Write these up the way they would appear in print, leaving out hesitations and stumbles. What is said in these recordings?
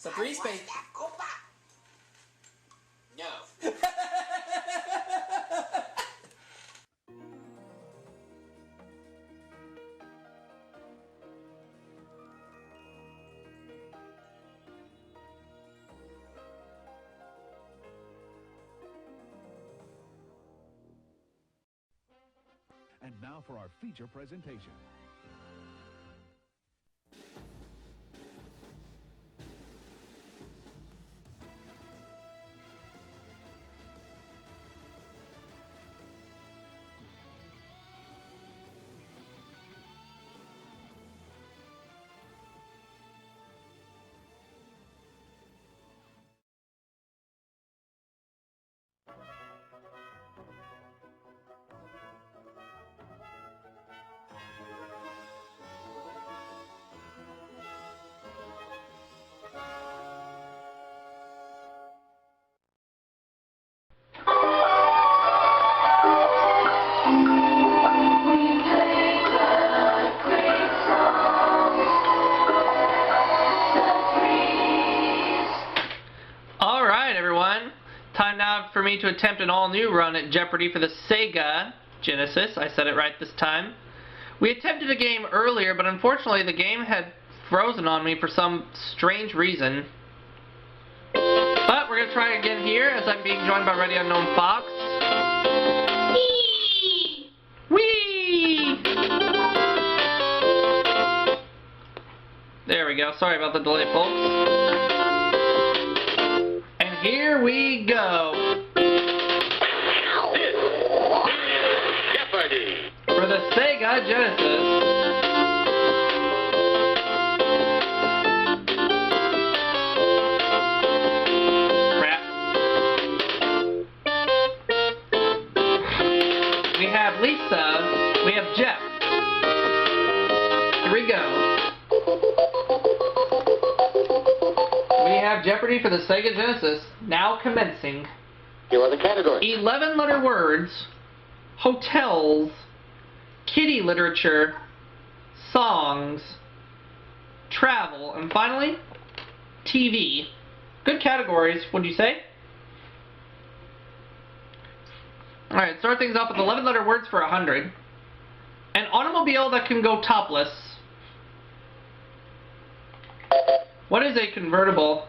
So 3 space. No. And now for our feature presentation. Alright everyone, time now for me to attempt an all-new run at Jeopardy for the Sega Genesis. I said it right this time. We attempted a game earlier, but unfortunately the game had frozen on me for some strange reason. But we're going to try again here, as I'm being joined by Ready Unknown Fox. Whee! There we go. Sorry about the delay, folks. And here we go. This is Jeopardy! For the Sega Genesis. We have Lisa, we have Jeff. Here we go. We have Jeopardy for the Sega Genesis, now commencing. Here are the categories. 11-letter words, hotels, kiddie literature, songs, travel, and finally, TV. Good categories, would you say? Alright, start things off with 11-letter words for 100. An automobile that can go topless. What is a convertible?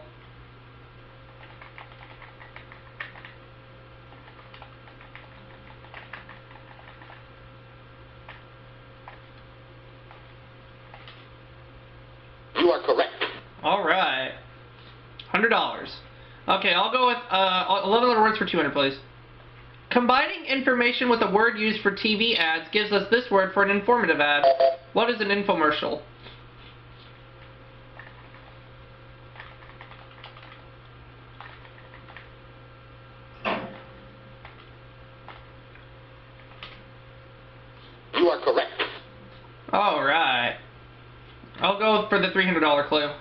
You are correct. Alright. $100. Okay, I'll go with 11-letter words for 200, please. Combining information with a word used for TV ads gives us this word for an informative ad. What is an infomercial? You are correct. Alright. I'll go for the $300 clue.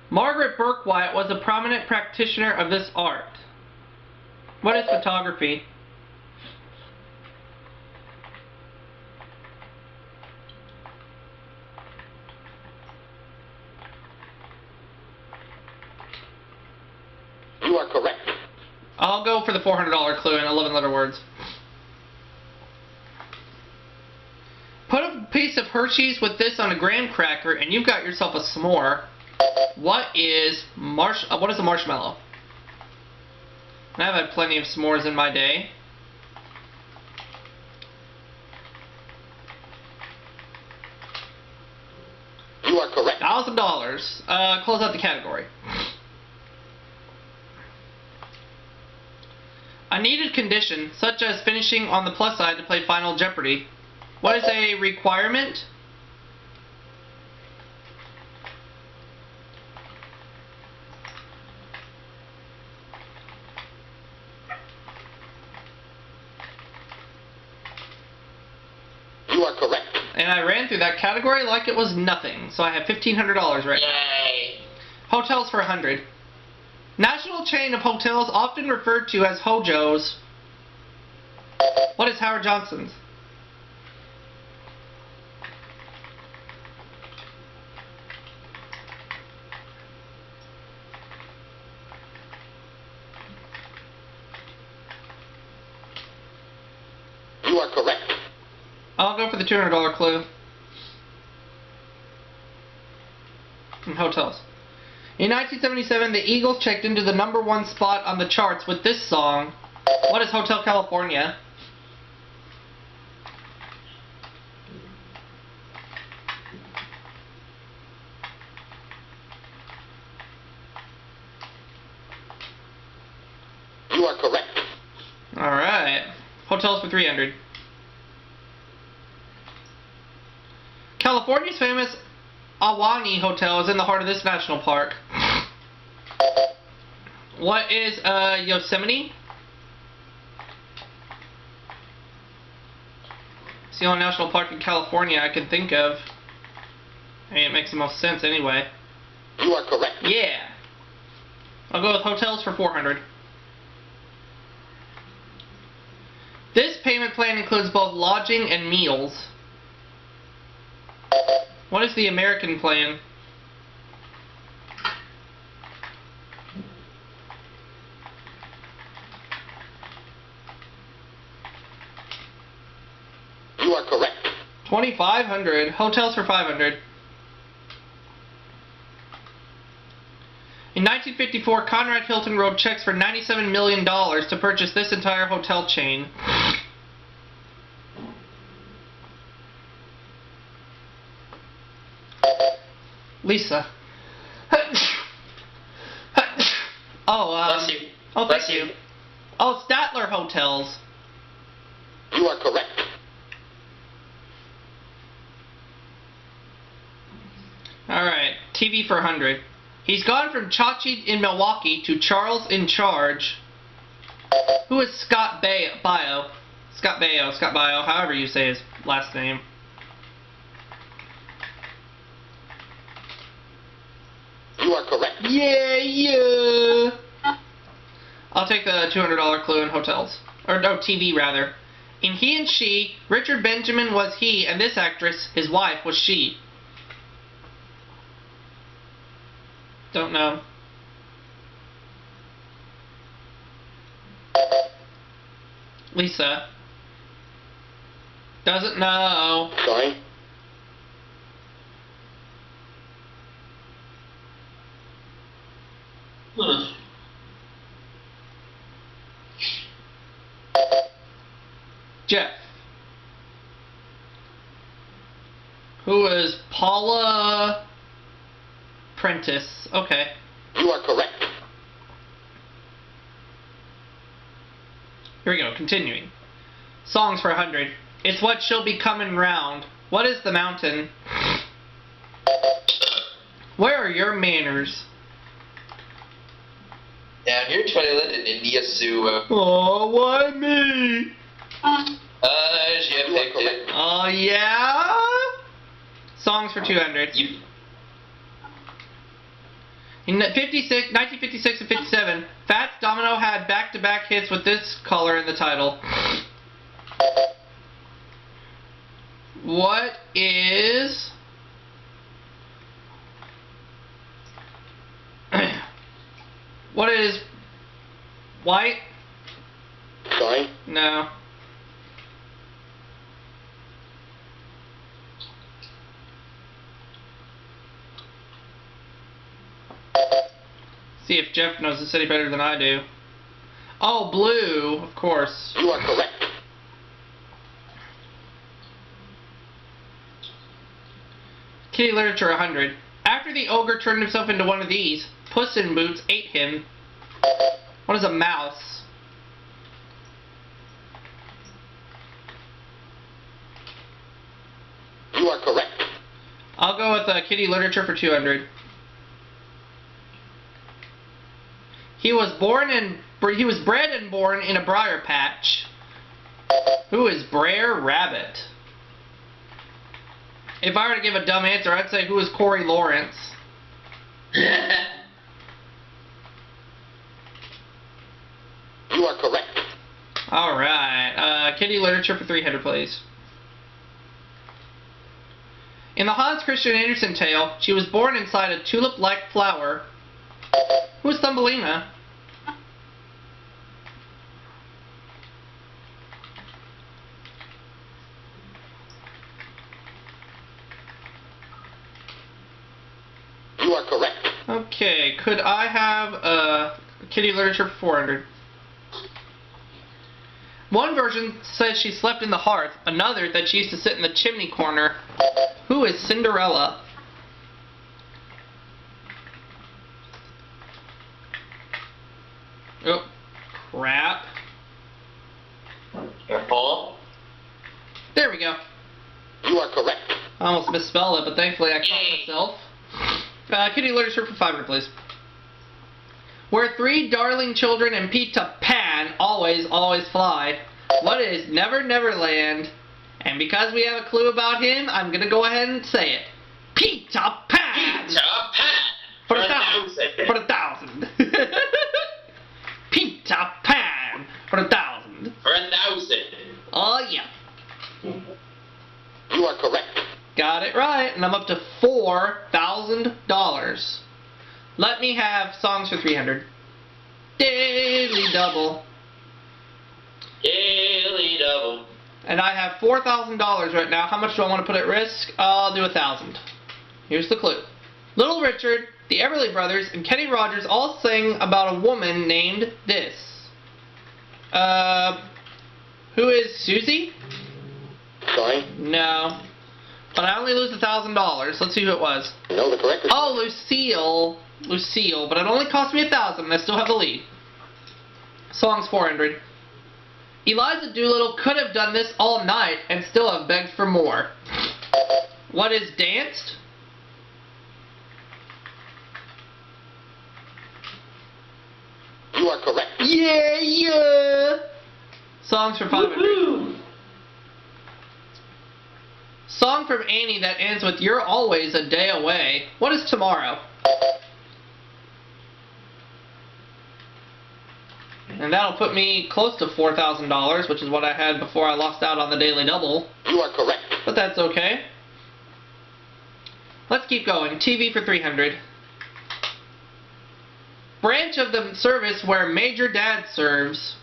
Margaret Burke-Wyatt was a prominent practitioner of this art. What is photography? You are correct. I'll go for the $400 clue in 11-letter words. Put a piece of Hershey's with this on a graham cracker and you've got yourself a s'more. What is a marshmallow? I've had plenty of s'mores in my day. You are correct. $1,000. Close out the category. A needed condition, such as finishing on the plus side to play Final Jeopardy. What is a requirement? You are correct. And I ran through that category like it was nothing. So I have $1,500 right now. Yay! Hotels for 100. National chain of hotels often referred to as Hojos. What is Howard Johnson's? are correct. I'll go for the $200 clue. Hotels. In 1977, the Eagles checked into the #1 spot on the charts with this song. What is Hotel California? You are correct. Alright. Hotels for 300. California's famous Ahwahnee Hotel is in the heart of this national park. What is Yosemite? It's the only national park in California I can think of. I mean, it makes the most sense anyway. You are correct. Yeah. I'll go with hotels for 400. This payment plan includes both lodging and meals. What is the American plan? You are correct. 2,500. Hotels for 500. In 1954, Conrad Hilton wrote checks for $97 million to purchase this entire hotel chain. Lisa. Bless you. Oh, Bless thank you. you. Oh, Statler Hotels. You are correct. Alright, TV for 100. He's gone from Chachi in Milwaukee to Charles in Charge. Who is Scott Baio? Scott Baio, however you say his last name. You are correct. Yeah. I'll take the $200 clue in hotels. Or no, TV rather. In He and She, Richard Benjamin was he, and this actress, his wife, was she. Don't know. Lisa. Doesn't know. Sorry. Jeff. Who is Paula Prentice? Okay. You are correct. Here we go, continuing. Songs for 100. It's what she'll be coming round. What is the mountain? Where are your manners? Down your toilet in India sewer. Oh, why me? She picked it. Oh, yeah? Songs for 200. You. In 1956 and 57, Fats Domino had back-to-back hits with this color in the title. What is... what is... white? Sorry. No. See if Jeff knows the city better than I do. Oh, blue, of course. You are correct. Kitty Literature 100. After the ogre turned himself into one of these, Puss in Boots ate him. What is a mouse? You are correct. I'll go with Kitty Literature for 200. He was bred and born in a briar patch. Who is Brer Rabbit? If I were to give a dumb answer, I'd say who is Corey Lawrence? You are correct. Alright, Kitty Literature for 300, please. In the Hans Christian Andersen tale, she was born inside a tulip-like flower. Who's Thumbelina? You are correct. Okay, could I have kitty literature for 400? One version says she slept in the hearth, another that she used to sit in the chimney corner. Who is Cinderella? Oh, crap. Careful. There we go. You are correct. I almost misspelled it, but thankfully I caught Yay. myself. Kitty literature for 500, please. Where three darling children and Peter Pan always, always fly. What is Never Never Land? And because we have a clue about him, I'm going to go ahead and say it. Peter Pan! Peter Pan. For a thousand. For a thousand. Peter Pan! For a thousand. For 1,000. Oh, yeah. You are correct. Got it right, and I'm up to $4,000. Let me have songs for 300. Daily double. Daily double. And I have $4,000 right now. How much do I want to put at risk? I'll do 1,000. Here's the clue. Little Richard, the Everly Brothers, and Kenny Rogers all sing about a woman named this. Who is Susie? Sorry. No. But I only lose $1,000. Let's see who it was. No, the correct. Oh, Lucille. Lucille. But it only cost me 1,000 and I still have the lead. Songs 400. Eliza Doolittle could have done this all night and still have begged for more. What is danced? You are correct. Yeah, yeah. Songs for 500. Woo-hoo. Song from Annie that ends with "You're always a day away." What is tomorrow? And that'll put me close to $4,000, which is what I had before I lost out on the daily double. You are correct. But that's okay. Let's keep going. TV for 300. Branch of the service where Major Dad serves.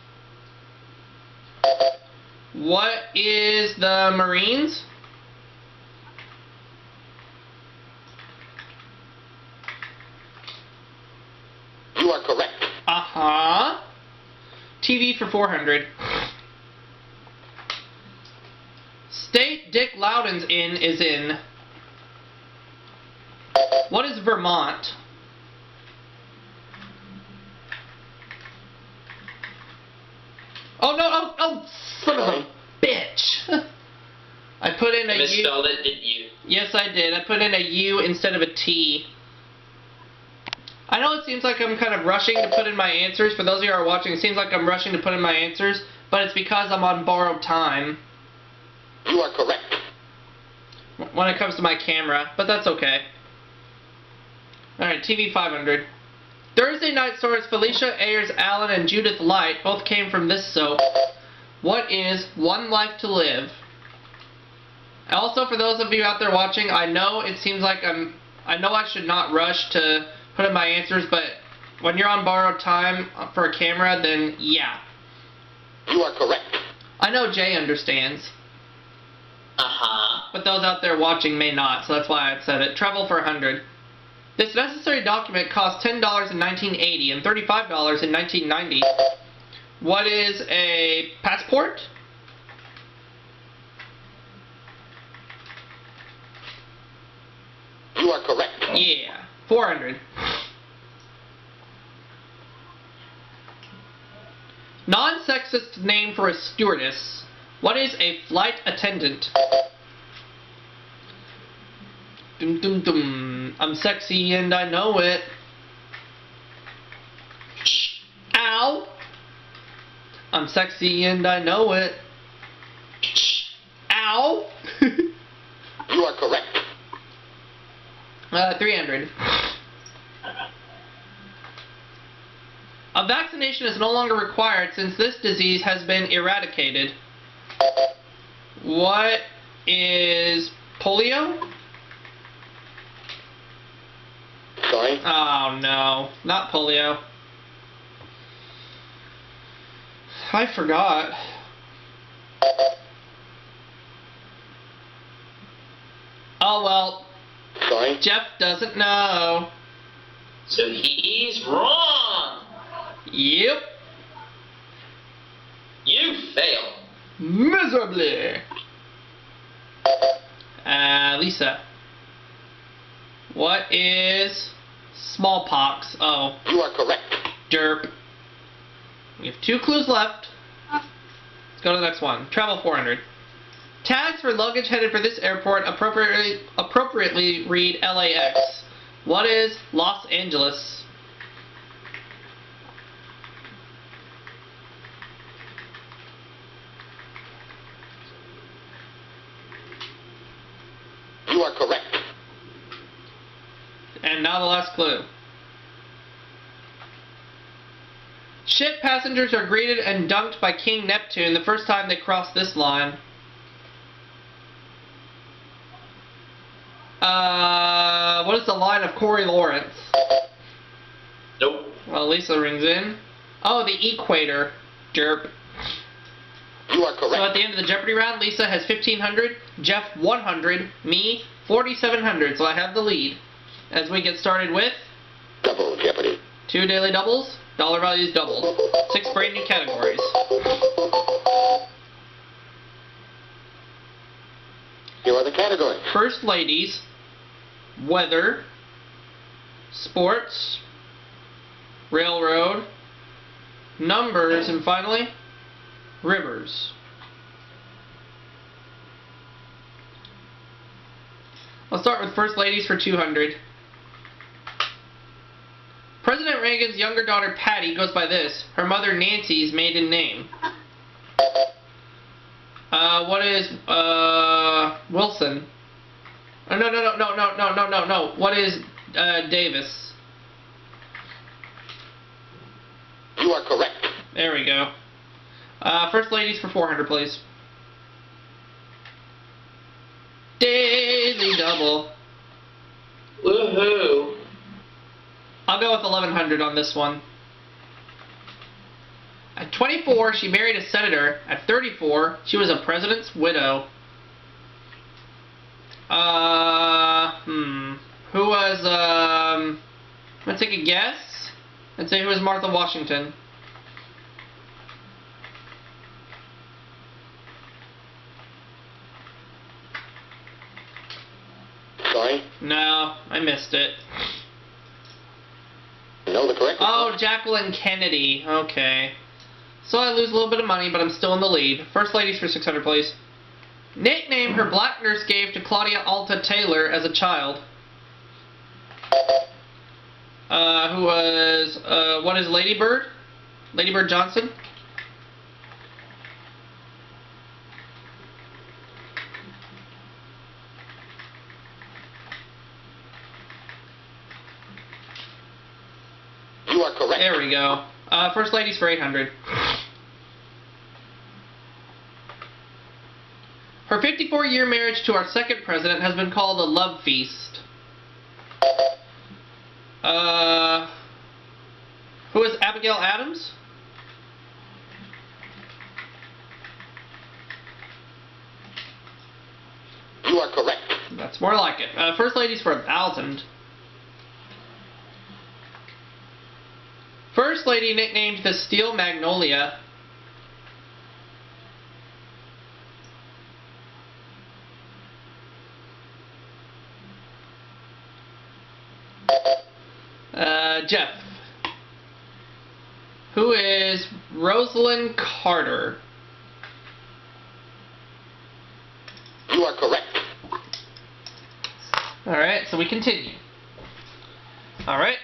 What is the Marines? You are correct. Uh-huh. TV for 400. State Dick Loudon's in is in. What is Vermont? Oh, no, oh, son of a bitch. I put in a You U. misspelled it, didn't you? Yes, I did. I put in a U instead of a T. I know it seems like I'm kind of rushing to put in my answers. For those of you who are watching, it seems like I'm rushing to put in my answers, but it's because I'm on borrowed time You are correct. when it comes to my camera, but that's okay. Alright, TV 500. Thursday Night Stars Felicia Ayers Allen and Judith Light both came from this soap. What is One Life to Live? Also, for those of you out there watching, I know it seems like I know I should not rush to put in my answers, but when you're on borrowed time for a camera, then yeah. You are correct. I know Jay understands, Uh-huh. but those out there watching may not, so that's why I said it. Travel for 100. This necessary document cost $10 in 1980 and $35 in 1990. What is a passport? You are correct. Yeah. 400. Non-sexist name for a stewardess. What is a flight attendant? Dum dum dum. I'm sexy and I know it. Ow! I'm sexy and I know it. Ow! You are correct. 300. A vaccination is no longer required since this disease has been eradicated. What is polio? Sorry. Oh no, not polio. I forgot. Oh well, Sorry. Jeff doesn't know. So he's wrong. Yep. You fail. Miserably. Lisa. What is smallpox? Oh, You are correct. derp. We have 2 clues left. Let's go to the next one. Travel 400. Tags for luggage headed for this airport appropriately read LAX. What is Los Angeles? You are correct. And now the last clue. Ship passengers are greeted and dunked by King Neptune the first time they cross this line. What is the line of Corey Lawrence? Nope. Well, Lisa rings in. Oh, the equator. Derp. You are So at correct. the end of the Jeopardy round, Lisa has 1,500, Jeff 100, me 4,700. So I have the lead. As we get started with Double Jeopardy. 2 daily doubles, dollar values doubled, 6 brand new categories. Here are the categories. First ladies, weather, sports, railroad, numbers, and finally, rivers. I'll start with first ladies for 200. President Reagan's younger daughter Patty goes by this. Her mother Nancy's maiden name. What is Wilson? Oh, no. What is Davis? You are correct. There we go. First ladies for 400, please. Daily double. Woohoo. I'll go with 1,100 on this one. At 24, she married a senator. At 34, she was a president's widow. Who was, let's take a guess. Let's say who was Martha Washington. Sorry. No, I missed it. Know the correct Oh, Jacqueline Kennedy. Okay. So I lose a little bit of money, but I'm still in the lead. First ladies for 600, please. Nickname her black nurse gave to Claudia Alta Taylor as a child. Who was, what is Lady Bird? Lady Bird Johnson? You are correct. There we go. First ladies for 800. Her 54-year marriage to our second president has been called a love feast. Who is Abigail Adams? You are correct. That's more like it. First ladies for 1,000. First lady nicknamed the Steel Magnolia. Jeff. Who is Rosalind Carter? You are correct. Alright, so we continue. Alright,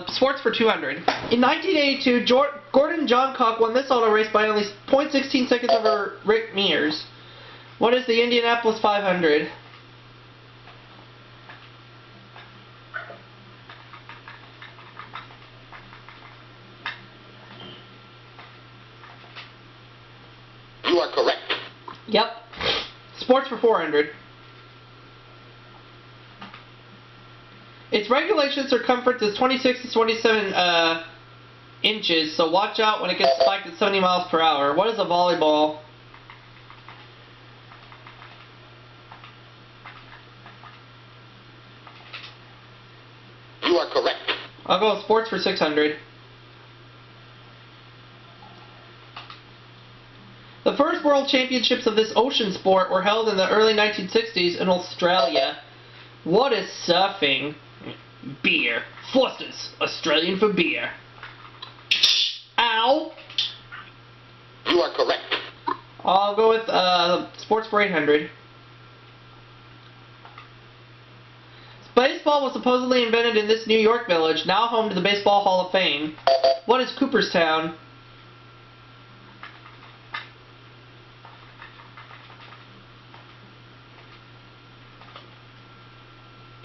sports for 200. In 1982, Gordon Johncock won this auto race by only 0.16 seconds over Rick Mears. What is the Indianapolis 500? You are correct. Yep. Sports for 400. Its regulation circumference is 26 to 27 inches, so watch out when it gets spiked at 70 miles per hour. What is a volleyball? You are correct. I'll go with sports for 600. The first World Championships of this ocean sport were held in the early 1960s in Australia. What is surfing? Beer. Foster's, Australian for beer. Ow! You are correct. I'll go with sports for 800. Baseball was supposedly invented in this New York village, now home to the Baseball Hall of Fame. What is Cooperstown?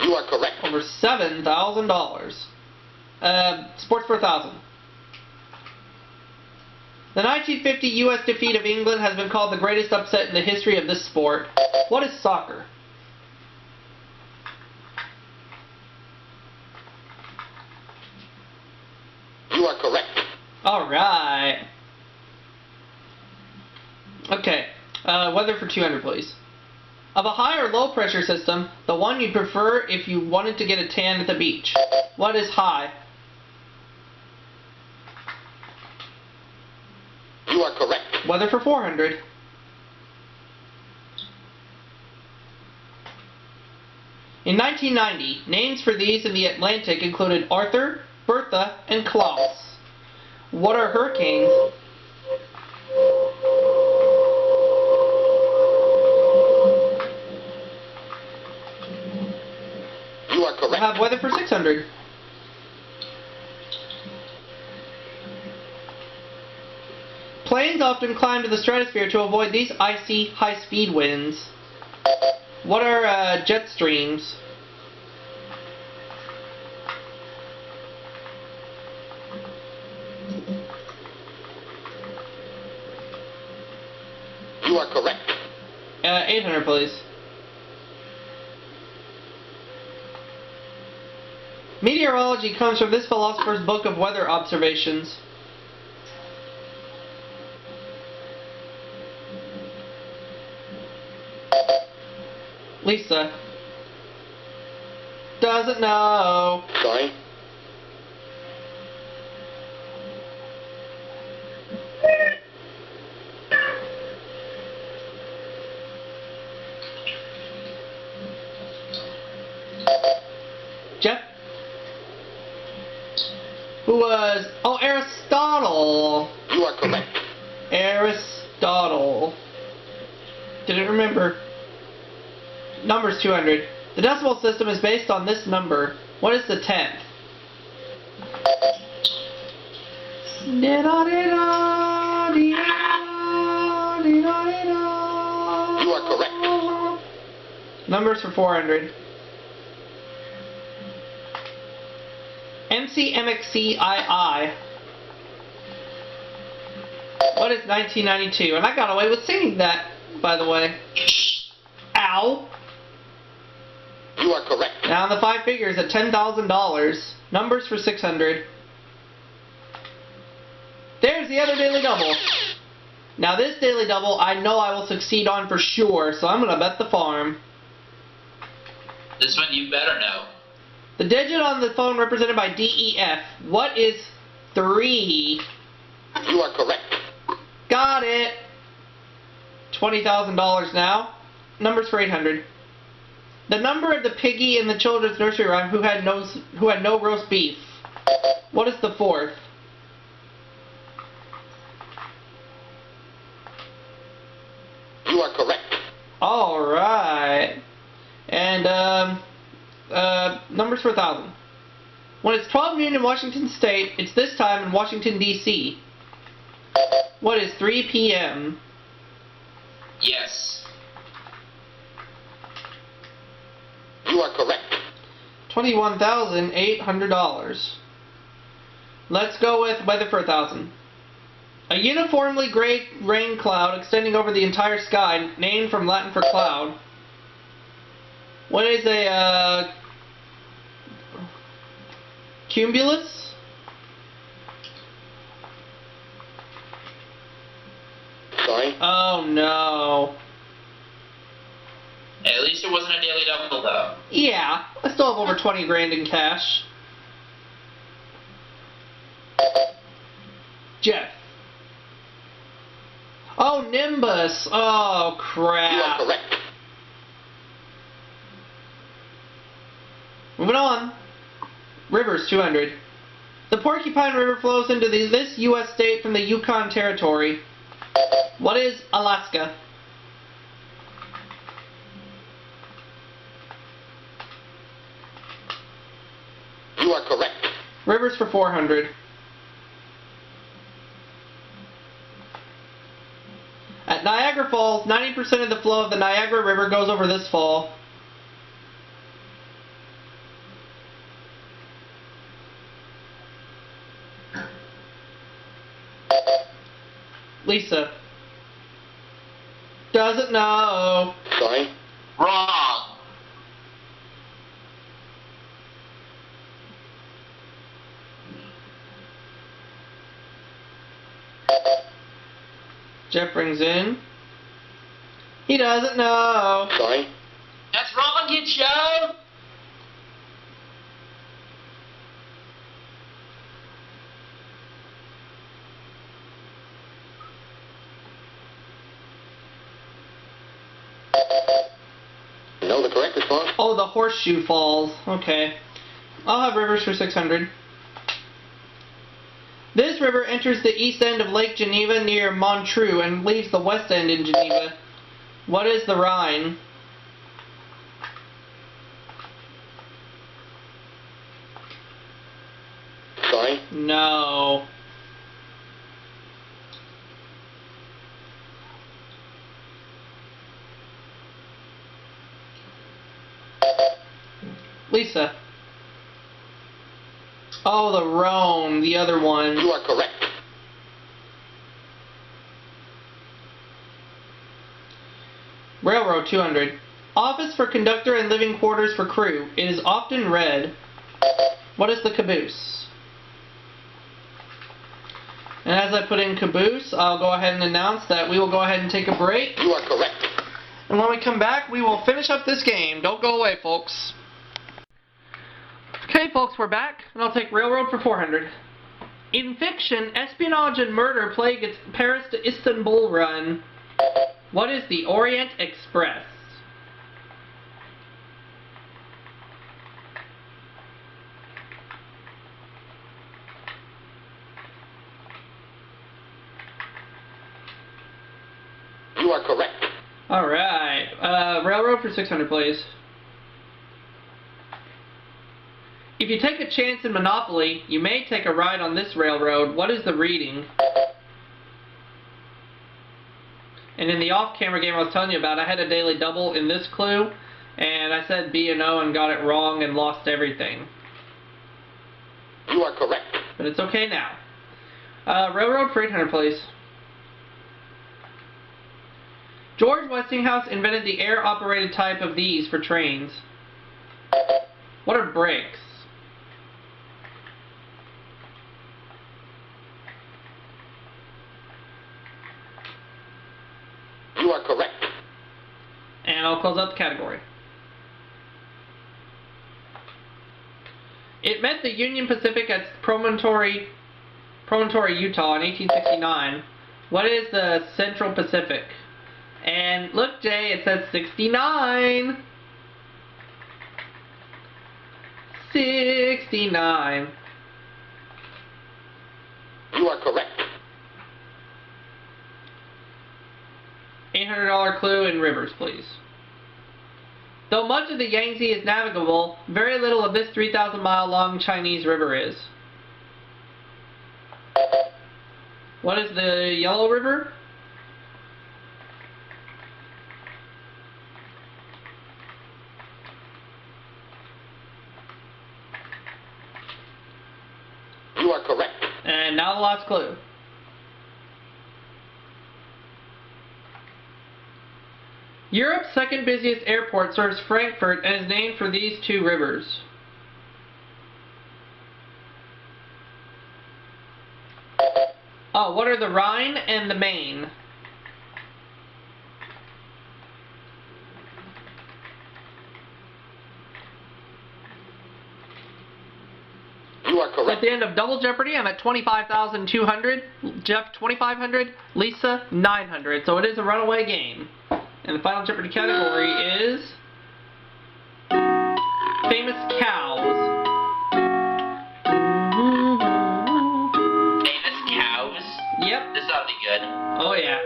You are correct. Over $7,000. Sports for 1,000. The 1950 U.S. defeat of England has been called the greatest upset in the history of this sport. What is soccer? You are correct. Alright. Okay. Weather for 200, please. Of a high or low pressure system, the one you'd prefer if you wanted to get a tan at the beach. What is high? You are correct. Weather for 400. In 1990, names for these in the Atlantic included Arthur, Bertha, and Klaus. What are hurricanes? You are I correct. have weather for 600. Planes often climb to the stratosphere to avoid these icy, high-speed winds. What are jet streams? You are correct. 800, please. Meteorology comes from this philosopher's book of weather observations. Lisa. Doesn't know. Sorry. Jeff? Who was... Oh, Aristotle. You are correct. Aristotle. Didn't remember. Number's 200. The decimal system is based on this number. What is the 10th? You are correct. Numbers for 400. MCMXCII. What is 1992? And I got away with singing that, by the way. Ow. You are correct. Now the 5 figures at $10,000. Numbers for 600. There's the other daily double. Now this daily double I know I will succeed on for sure, so I'm going to bet the farm. This one you better know. The digit on the phone represented by DEF. What is 3? You are correct. Got it. $20,000 now. Numbers for 800. The number of the piggy in the children's nursery rhyme who had no roast beef. What is the 4th? You are correct. All right. And numbers for 1,000. When it's 12 noon in Washington State, it's this time in Washington D.C. What is 3 p.m.? Yes. You are correct. $21,800. Let's go with weather for 1,000. A uniformly gray rain cloud extending over the entire sky, named from Latin for cloud. What is a cumulus? Sorry. Oh no. Hey, at least it wasn't a daily double, though. Yeah, I still have over 20 grand in cash. Jeff. Oh, Nimbus. Oh, crap. You are correct. Moving on. Rivers, 200. The Porcupine River flows into this U.S. state from the Yukon Territory. What is Alaska? You are correct. Rivers for 400. At Niagara Falls, 90% of the flow of the Niagara River goes over this fall. Lisa. Doesn't know. Sorry. Wrong. Jeff brings in. He doesn't know. Sorry. That's wrong, kid show. Know the correct response? Oh, the Horseshoe Falls. Okay. I'll have Rivers for 600. This river enters the east end of Lake Geneva near Montreux and leaves the west end in Geneva. What is the Rhine? Sorry. No. Lisa. Oh, the Rhone, the other one. You are correct. Railroad, 200. Office for conductor and living quarters for crew. It is often red. What is the caboose? And as I put in caboose, I'll go ahead and announce that we will go ahead and take a break. You are correct. And when we come back, we will finish up this game. Don't go away, folks. Okay, folks, we're back, and I'll take Railroad for 400. In fiction, espionage and murder plague its Paris to Istanbul run. What is the Orient Express? You are correct. Alright, Railroad for 600, please. If you take a chance in Monopoly, you may take a ride on this railroad. What is the reading? And in the off-camera game I was telling you about, I had a daily double in this clue, and I said B and O and got it wrong and lost everything. You are correct. But it's okay now. Railroad for 800, please. George Westinghouse invented the air-operated type of these for trains. What are brakes? You are correct. And I'll close out the category. It met the Union Pacific at Promontory, Utah in 1869. What is the Central Pacific? And look, Jay, it says 69. 69. You are correct. $800 clue in rivers, please. Though much of the Yangtze is navigable, very little of this 3,000-mile long Chinese river is. What is the Yellow River? You are correct. And now the last clue. Europe's second busiest airport serves Frankfurt and is named for these two rivers. Oh, what are the Rhine and the Main? You are So at correct. the end of Double Jeopardy, I'm at 25,200. Jeff, 2,500. Lisa, 900. So it is a runaway game. And the final Jeopardy category is famous cows. Famous cows. Yep. This ought to be good. Oh yeah.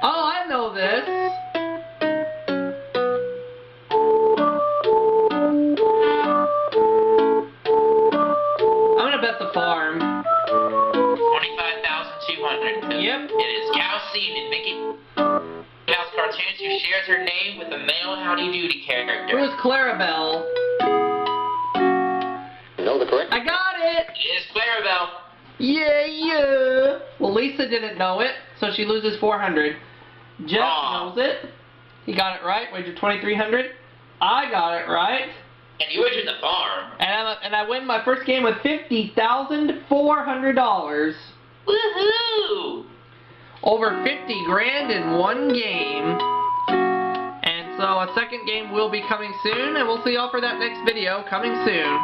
Oh, I know this. I'm gonna bet the farm. 25,200. Yep. It is Cow Seed in Mickey Mouse cartoons who shares her name with a male Howdy Doody character. It was Clarabelle. You know the correct? I got it! It is Clarabelle. Yeah. Well, Lisa didn't know it, so she loses 400. Jeff Wrong. knows it. He got it right. Wagered 2,300. I got it right. And you wagered the farm. And I win my first game with $50,400. Woohoo! Over 50 grand in one game. And so a second game will be coming soon, and we'll see y'all for that next video coming soon.